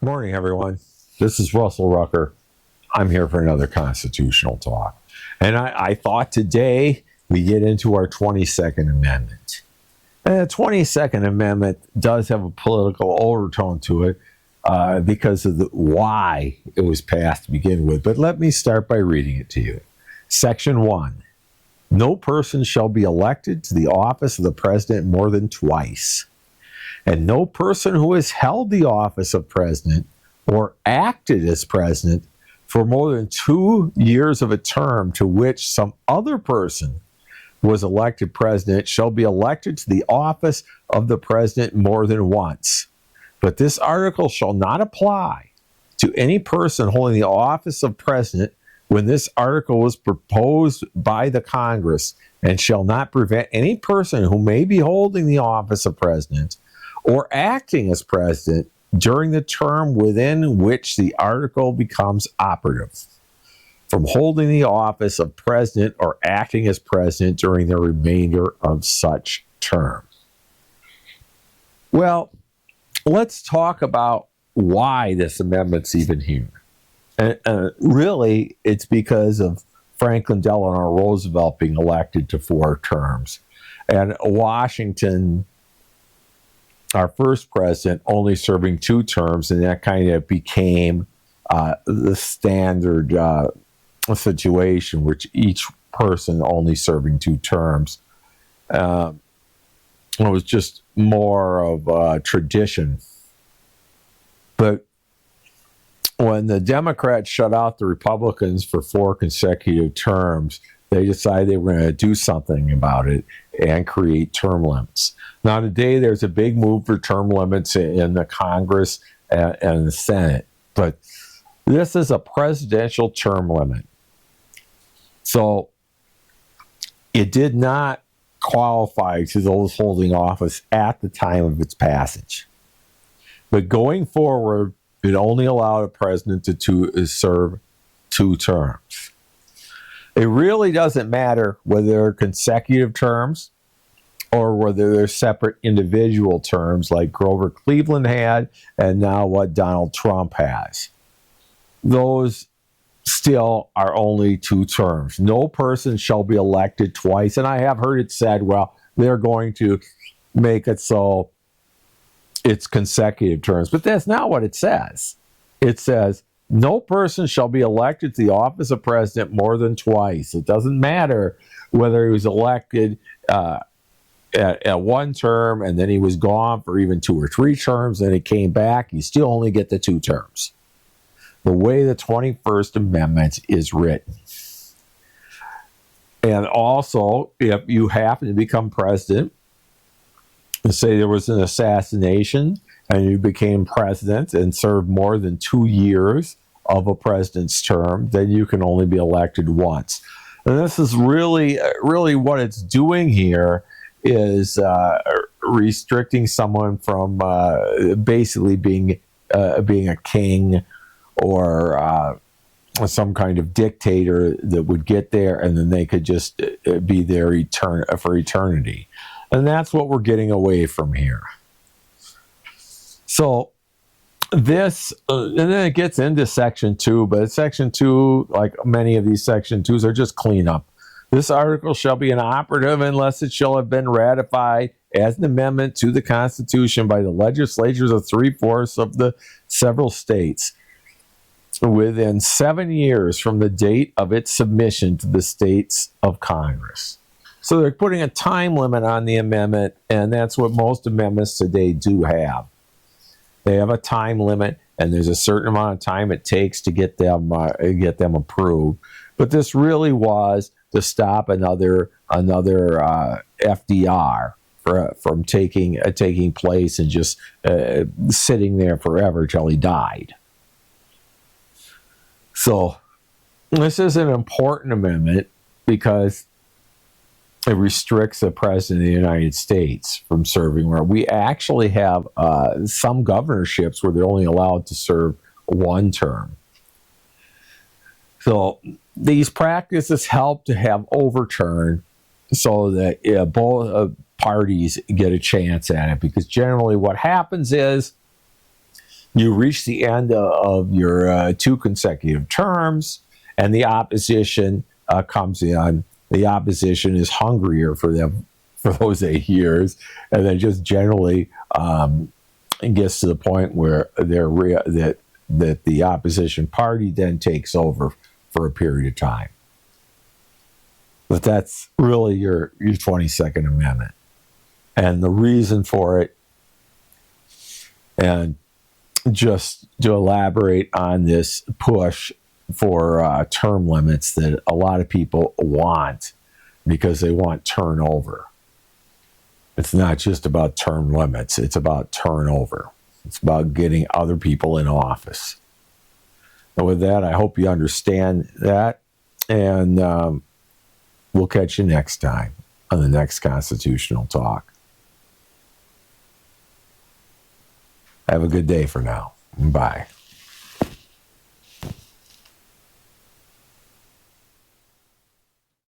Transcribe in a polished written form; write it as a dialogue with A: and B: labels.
A: Morning, everyone. This is Russell Rucker. I'm here for another constitutional talk. And I thought today we get into our 22nd Amendment. And the 22nd Amendment does have a political overtone to it because of why it was passed to begin with. But let me start by reading it to you. Section 1. No person shall be elected to the office of the president more than twice. And no person who has held the office of president or acted as president for more than 2 years of a term to which some other person was elected president shall be elected to the office of the president more than once. But this article shall not apply to any person holding the office of president when this article was proposed by the Congress, and shall not prevent any person who may be holding the office of president or acting as president during the term within which the article becomes operative from holding the office of president or acting as president during the remainder of such term. Well, let's talk about why this amendment's even here. And really, it's because of Franklin Delano Roosevelt being elected to 4 terms, and Washington, our first president, only serving 2 terms, and that kind of became the standard situation, which each person only serving 2 terms. It was just more of a tradition. But when the Democrats shut out the Republicans for 4 consecutive terms, they decided they were going to do something about it and create term limits. Now, today, there's a big move for term limits in the Congress and the Senate, but this is a presidential term limit. So it did not qualify to those holding office at the time of its passage. But going forward, it only allowed a president to serve 2 terms. It really doesn't matter whether they're consecutive terms or whether they're separate individual terms like Grover Cleveland had and now what Donald Trump has. Those still are only 2 terms. No person shall be elected twice. And I have heard it said, well, they're going to make it so it's consecutive terms. But that's not what it says. It says, no person shall be elected to the office of president more than twice. It doesn't matter whether he was elected at 1 term and then he was gone for even 2 or 3 terms, then he came back. You still only get the 2 terms. The way the 21st Amendment is written. And also, if you happen to become president, and say there was an assassination and you became president and served more than 2 years of a president's term, then you can only be elected once. And this is really what it's doing here is restricting someone from basically being a king or some kind of dictator that would get there and then they could just be there for eternity. And that's what we're getting away from here. So this, and then it gets into Section 2, but Section 2, like many of these Section 2s, are just cleanup. This article shall be inoperative unless it shall have been ratified as an amendment to the Constitution by the legislatures of 3/4 of the several states within 7 years from the date of its submission to the states of Congress. So they're putting a time limit on the amendment, and that's what most amendments today do have. They have a time limit, and there's a certain amount of time it takes to get them approved. But this really was to stop another FDR from taking place and just sitting there forever till he died. So this is an important amendment because it restricts the president of the United States from serving. Where we actually have some governorships where they're only allowed to serve 1 term. So these practices help to have overturn so that both parties get a chance at it. Because generally what happens is You reach the end of your 2 consecutive terms, and the opposition comes in. The opposition is hungrier for them for those 8 years, and then just generally it gets to the point where that the opposition party then takes over for a period of time. But that's really your 22nd Amendment. And the reason for it, and just to elaborate on this push for term limits that a lot of people want because they want turnover. It's not just about term limits, it's about turnover. It's about getting other people in office. And with that, I hope you understand that. And we'll catch you next time on the next Constitutional Talk. Have a good day for now. Bye.